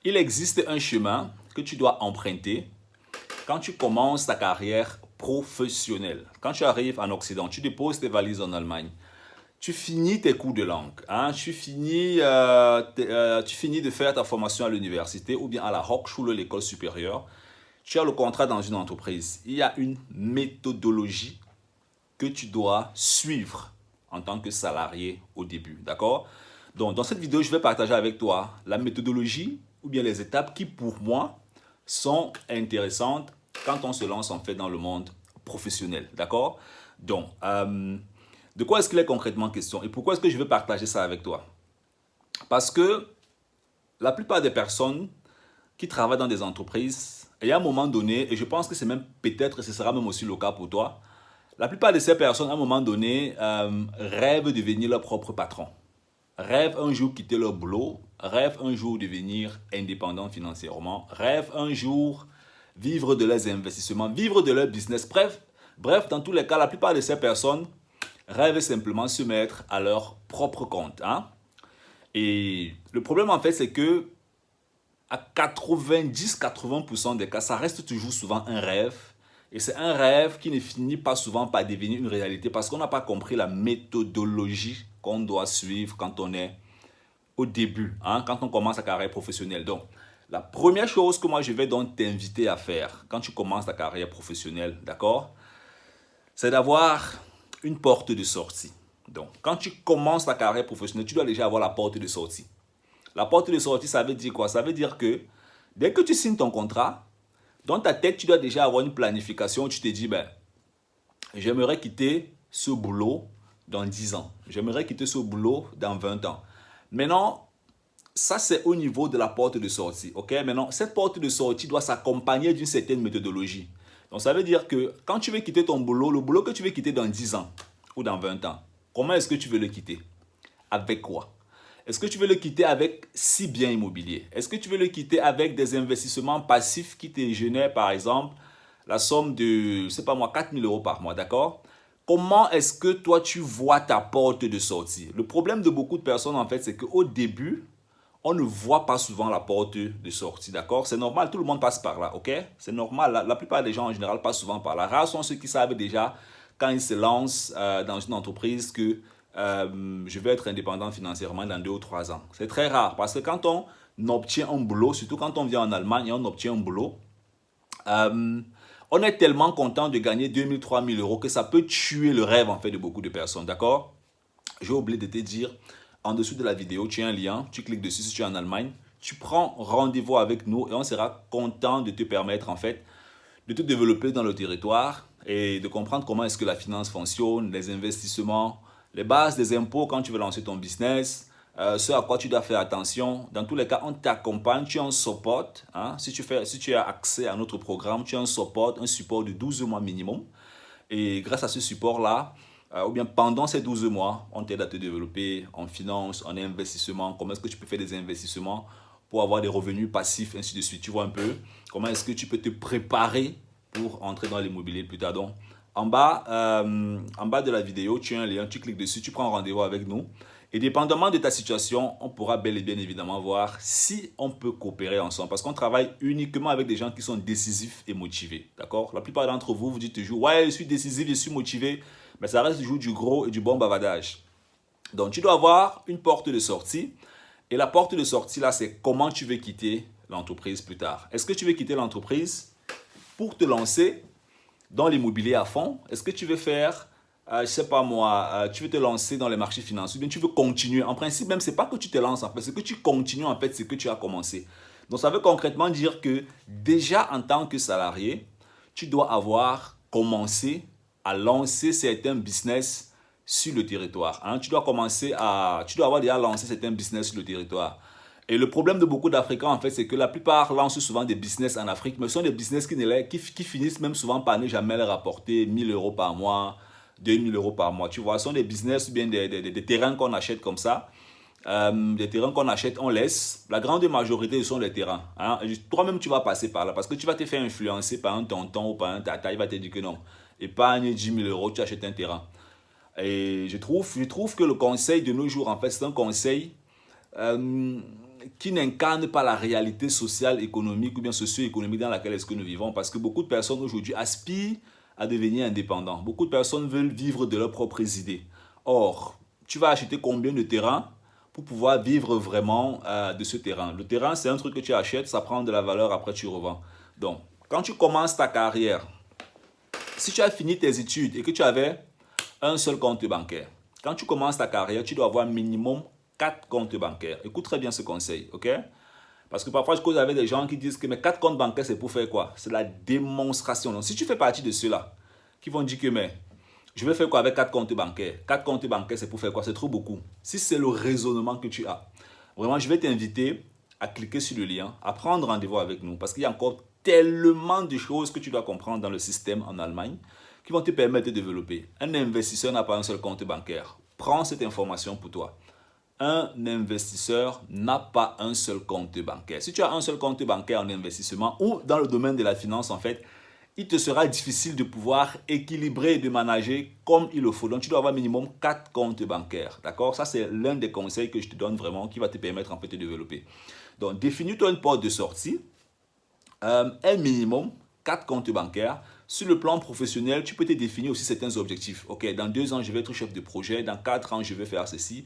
il existe un chemin que tu dois emprunter quand tu commences ta carrière professionnelle. Quand tu arrives en Occident, tu déposes tes valises en Allemagne. Tu finis tes cours de langue, hein, tu finis de faire ta formation à l'université ou bien à la Hochschule, l'école supérieure. Tu as le contrat dans une entreprise. Il y a une méthodologie que tu dois suivre en tant que salarié au début, d'accord? Donc, dans cette vidéo, je vais partager avec toi la méthodologie ou bien les étapes qui, pour moi, sont intéressantes quand on se lance en fait dans le monde professionnel, d'accord? Donc, de quoi est-ce qu'il est concrètement question et pourquoi est-ce que je veux partager ça avec toi? Parce que la plupart des personnes qui travaillent dans des entreprises, et à un moment donné, et je pense que c'est même peut-être, ce sera même aussi le cas pour toi, la plupart de ces personnes, à un moment donné, rêvent de devenir leur propre patron. Rêvent un jour quitter leur boulot, rêvent un jour devenir indépendant financièrement, rêvent un jour vivre de leurs investissements, vivre de leur business. Bref, dans tous les cas, la plupart de ces personnes rêvent simplement se mettre à leur propre compte. Hein? Et le problème en fait, c'est que à 90-80% des cas, ça reste toujours souvent un rêve. Et c'est un rêve qui ne finit pas souvent par devenir une réalité parce qu'on n'a pas compris la méthodologie qu'on doit suivre quand on est au début, hein, quand on commence sa carrière professionnelle. Donc, la première chose que moi je vais donc t'inviter à faire quand tu commences ta carrière professionnelle, d'accord, c'est d'avoir une porte de sortie. Donc, quand tu commences ta carrière professionnelle, tu dois déjà avoir la porte de sortie. La porte de sortie, ça veut dire quoi? Ça veut dire que dès que tu signes ton contrat, dans ta tête, tu dois déjà avoir une planification où tu te dis, ben, j'aimerais quitter ce boulot dans 10 ans. J'aimerais quitter ce boulot dans 20 ans. Maintenant, ça c'est au niveau de la porte de sortie. Ok? Maintenant, cette porte de sortie doit s'accompagner d'une certaine méthodologie. Donc, ça veut dire que quand tu veux quitter ton boulot, le boulot que tu veux quitter dans 10 ans ou dans 20 ans, comment est-ce que tu veux le quitter? Avec quoi? Est-ce que tu veux le quitter avec 6 biens immobiliers? Est-ce que tu veux le quitter avec des investissements passifs qui te génèrent, par exemple, la somme de, je sais pas moi, 4 000 euros par mois, d'accord? Comment est-ce que toi, tu vois ta porte de sortie? Le problème de beaucoup de personnes, en fait, c'est qu'au début, on ne voit pas souvent la porte de sortie, d'accord? C'est normal, tout le monde passe par là, ok? C'est normal, la plupart des gens en général passent souvent par là. Rares sont ceux qui savent déjà, quand ils se lancent dans une entreprise, que je vais être indépendant financièrement dans 2 ou 3 ans. C'est très rare parce que quand on obtient un boulot, surtout quand on vient en Allemagne et on obtient un boulot, on est tellement content de gagner 2 000, 3 000 euros que ça peut tuer le rêve en fait de beaucoup de personnes, d'accord? J'ai oublié de te dire, en dessous de la vidéo, tu as un lien, tu cliques dessus si tu es en Allemagne, tu prends rendez-vous avec nous et on sera content de te permettre en fait de te développer dans le territoire et de comprendre comment est-ce que la finance fonctionne, les investissements, les bases des impôts quand tu veux lancer ton business, ce à quoi tu dois faire attention. Dans tous les cas, on t'accompagne, tu as un support. Hein? Si tu as accès à notre programme, tu as un support de 12 mois minimum. Et grâce à ce support-là, ou bien pendant ces 12 mois, on t'aide à te développer en finance, en investissement. Comment est-ce que tu peux faire des investissements pour avoir des revenus passifs, ainsi de suite. Tu vois un peu comment est-ce que tu peux te préparer pour entrer dans l'immobilier plus tard. Donc, en bas de la vidéo, tu as un lien, tu cliques dessus, tu prends rendez-vous avec nous. Et dépendamment de ta situation, on pourra bel et bien évidemment voir si on peut coopérer ensemble. Parce qu'on travaille uniquement avec des gens qui sont décisifs et motivés. D'accord? La plupart d'entre vous, vous dites toujours, ouais, je suis décisif, je suis motivé. Mais ça reste toujours du gros et du bon bavardage. Donc, tu dois avoir une porte de sortie. Et la porte de sortie, là, c'est comment tu veux quitter l'entreprise plus tard. Est-ce que tu veux quitter l'entreprise pour te lancer dans l'immobilier à fond? Est-ce que tu veux faire, je ne sais pas moi, tu veux te lancer dans les marchés financiers ou bien tu veux continuer? En principe, même, ce n'est pas que tu te lances, en fait, c'est que tu continues, en fait, ce que tu as commencé. Donc, ça veut concrètement dire que déjà, en tant que salarié, tu dois avoir commencé à lancer certains business sur le territoire. Hein. Tu dois avoir déjà lancé certains business sur le territoire. Et le problème de beaucoup d'Africains, en fait, c'est que la plupart lancent souvent des business en Afrique, mais ce sont des business qui finissent même souvent par ne jamais leur rapporter 1 000 euros par mois, 2 000 euros par mois. Tu vois, ce sont des business ou bien des terrains qu'on achète comme ça. Des terrains qu'on achète, on laisse. La grande majorité, ce sont des terrains. Hein. Toi-même, tu vas passer par là parce que tu vas te faire influencer par un tonton ou par un tata. Il va te dire que non, épargne 10 000 euros, tu achètes un terrain. Et je trouve que le conseil de nos jours, en fait, c'est un conseil qui n'incarne pas la réalité sociale, économique ou bien socio-économique dans laquelle est-ce que nous vivons. Parce que beaucoup de personnes aujourd'hui aspirent à devenir indépendants. Beaucoup de personnes veulent vivre de leurs propres idées. Or, tu vas acheter combien de terrain pour pouvoir vivre vraiment de ce terrain? Le terrain, c'est un truc que tu achètes, ça prend de la valeur, après tu revends. Donc, quand tu commences ta carrière, si tu as fini tes études et que tu avais un seul compte bancaire, quand tu commences ta carrière, tu dois avoir minimum 4 comptes bancaires. Écoute très bien ce conseil, ok? Parce que parfois, je cause avec des gens qui disent que mes 4 comptes bancaires, c'est pour faire quoi? C'est la démonstration. Donc, si tu fais partie de ceux-là qui vont dire que, mais je vais faire quoi avec 4 comptes bancaires? 4 comptes bancaires, c'est pour faire quoi? C'est trop beaucoup. Si c'est le raisonnement que tu as, vraiment, je vais t'inviter à cliquer sur le lien, à prendre rendez-vous avec nous. Parce qu'il y a encore tellement de choses que tu dois comprendre dans le système en Allemagne qui vont te permettre de développer. Un investisseur n'a pas un seul compte bancaire. Prends cette information pour toi. Un investisseur n'a pas un seul compte bancaire. Si tu as un seul compte bancaire en investissement ou dans le domaine de la finance, en fait, il te sera difficile de pouvoir équilibrer et de manager comme il le faut. Donc, tu dois avoir minimum 4 comptes bancaires. D'accord? Ça, c'est l'un des conseils que je te donne vraiment qui va te permettre en fait de développer. Donc, définis-toi une porte de sortie. Un minimum 4 comptes bancaires. Sur le plan professionnel, tu peux te définir aussi certains objectifs. Ok, dans 2 ans, je vais être chef de projet. Dans 4 ans, je vais faire ceci.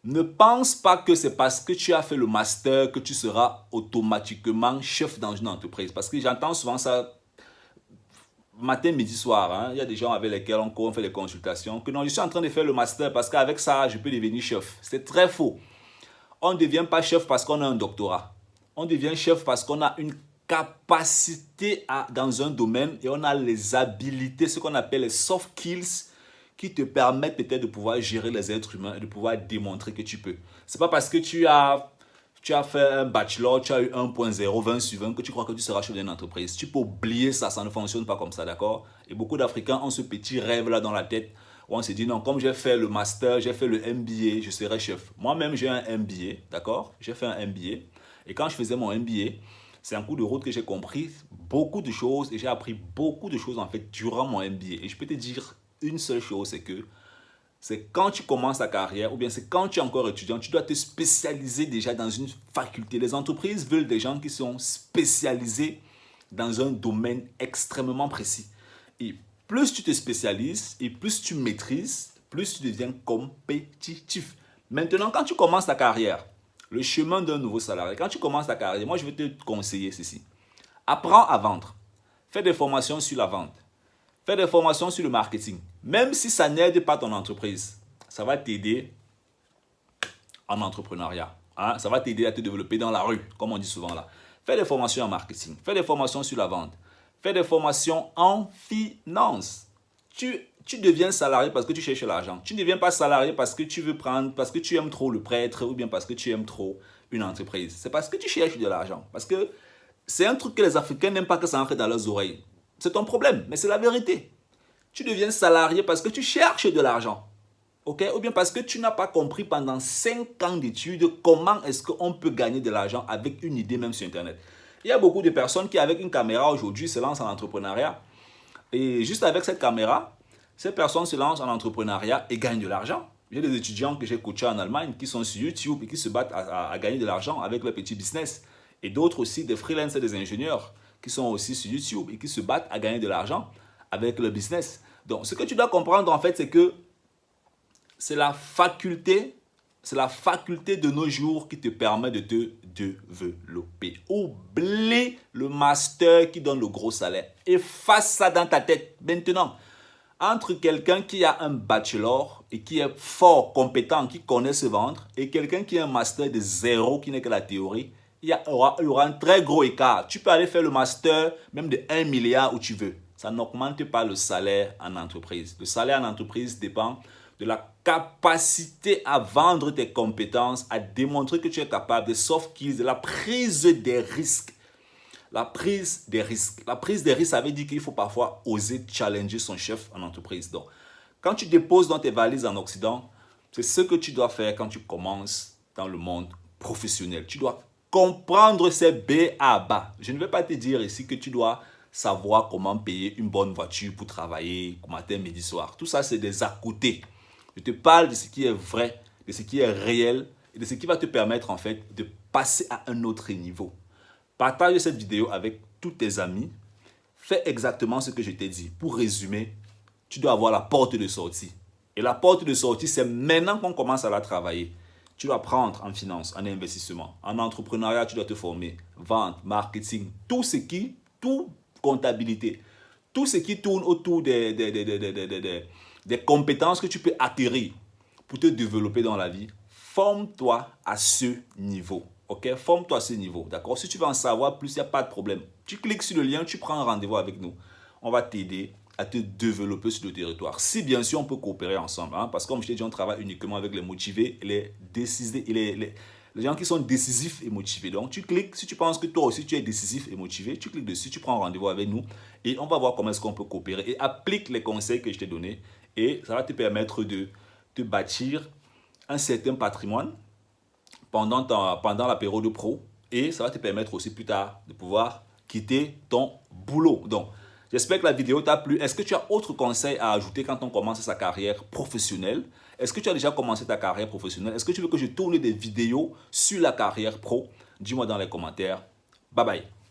Ne pense pas que c'est parce que tu as fait le master que tu seras automatiquement chef dans une entreprise. Parce que j'entends souvent ça matin, midi, soir. Hein. Il y a des gens avec lesquels on fait des consultations. Que non, je suis en train de faire le master parce qu'avec ça, je peux devenir chef. C'est très faux. On ne devient pas chef parce qu'on a un doctorat. On devient chef parce qu'on a une capacité dans un domaine et on a les habilités, ce qu'on appelle les soft skills, qui te permettent peut-être de pouvoir gérer les êtres humains et de pouvoir démontrer que tu peux. Ce n'est pas parce que tu as fait un bachelor, tu as eu 1.0, 20 sur 20 que tu crois que tu seras chef d'une entreprise. Tu peux oublier ça, ça ne fonctionne pas comme ça, d'accord? Et beaucoup d'Africains ont ce petit rêve-là dans la tête où on se dit non, comme j'ai fait le master, j'ai fait le MBA, je serai chef. Moi-même, j'ai un MBA, d'accord? J'ai fait un MBA. Et quand je faisais mon MBA, c'est un coup de route que j'ai compris beaucoup de choses et j'ai appris beaucoup de choses en fait durant mon MBA. Et je peux te dire une seule chose, c'est quand tu commences ta carrière ou bien c'est quand tu es encore étudiant, tu dois te spécialiser déjà dans une faculté. Les entreprises veulent des gens qui sont spécialisés dans un domaine extrêmement précis. Et plus tu te spécialises et plus tu maîtrises, plus tu deviens compétitif. Maintenant, quand tu commences ta carrière, le chemin d'un nouveau salarié, quand tu commences ta carrière, moi je vais te conseiller ceci. Apprends à vendre. Fais des formations sur la vente. Fais des formations sur le marketing. Même si ça n'aide pas ton entreprise, ça va t'aider en entrepreneuriat. Hein? Ça va t'aider à te développer dans la rue, comme on dit souvent là. Fais des formations en marketing. Fais des formations sur la vente. Fais des formations en finance. Tu deviens salarié parce que tu cherches l'argent. Tu ne deviens pas salarié parce que tu veux prendre, parce que tu aimes trop le prêtre ou bien parce que tu aimes trop une entreprise. C'est parce que tu cherches de l'argent. Parce que c'est un truc que les Africains n'aiment pas que ça entre dans leurs oreilles. C'est ton problème, mais c'est la vérité. Tu deviens salarié parce que tu cherches de l'argent. Okay? Ou bien parce que tu n'as pas compris pendant 5 ans d'études comment est-ce qu'on peut gagner de l'argent avec une idée même sur Internet. Il y a beaucoup de personnes qui avec une caméra aujourd'hui se lancent en entrepreneuriat. Et juste avec cette caméra, ces personnes se lancent en entrepreneuriat et gagnent de l'argent. J'ai des étudiants que j'ai coachés en Allemagne qui sont sur YouTube et qui se battent à gagner de l'argent avec leur petit business. Et d'autres aussi, des freelances et des ingénieurs qui sont aussi sur YouTube et qui se battent à gagner de l'argent avec le business. Donc, ce que tu dois comprendre en fait, c'est que c'est la faculté de nos jours qui te permet de te développer. Oublie le master qui donne le gros salaire. Efface ça dans ta tête. Maintenant, entre quelqu'un qui a un bachelor et qui est fort, compétent, qui connaît se vendre, et quelqu'un qui a un master de 0, qui n'est que la théorie, il y aura un très gros écart. Tu peux aller faire le master même de 1 milliard où tu veux. Ça n'augmente pas le salaire en entreprise. Le salaire en entreprise dépend de la capacité à vendre tes compétences, à démontrer que tu es capable, des soft skills, de la prise des risques. La prise des risques. La prise des risques, ça veut dire qu'il faut parfois oser challenger son chef en entreprise. Donc, quand tu déposes dans tes valises en Occident, c'est ce que tu dois faire quand tu commences dans le monde professionnel. Tu dois comprendre ces B à bas. Je ne vais pas te dire ici que tu dois savoir comment payer une bonne voiture pour travailler matin, midi, soir. Tout ça, c'est des à côté. Je te parle de ce qui est vrai, de ce qui est réel et de ce qui va te permettre en fait de passer à un autre niveau. Partage cette vidéo avec tous tes amis. Fais exactement ce que je t'ai dit. Pour résumer, tu dois avoir la porte de sortie. Et la porte de sortie, c'est maintenant qu'on commence à la travailler. Tu dois apprendre en finance, en investissement, en entrepreneuriat, tu dois te former, vente, marketing, tout comptabilité, tout ce qui tourne autour des compétences que tu peux acquérir pour te développer dans la vie. Forme-toi à ce niveau. Ok, forme-toi à ce niveau. D'accord? Si tu veux en savoir plus, il n'y a pas de problème. Tu cliques sur le lien, tu prends un rendez-vous avec nous. On va t'aider à te développer sur le territoire. Si bien sûr, on peut coopérer ensemble. Hein, parce que comme je t'ai dit, on travaille uniquement avec les motivés, les gens qui sont décisifs et motivés. Donc, tu cliques. Si tu penses que toi aussi, tu es décisif et motivé, tu cliques dessus, tu prends un rendez-vous avec nous et on va voir comment est-ce qu'on peut coopérer. Et applique les conseils que je t'ai donnés et ça va te permettre de te bâtir un certain patrimoine pendant la période pro et ça va te permettre aussi plus tard de pouvoir quitter ton boulot. Donc, j'espère que la vidéo t'a plu. Est-ce que tu as autre conseil à ajouter quand on commence sa carrière professionnelle? Est-ce que tu as déjà commencé ta carrière professionnelle? Est-ce que tu veux que je tourne des vidéos sur la carrière pro? Dis-moi dans les commentaires. Bye bye.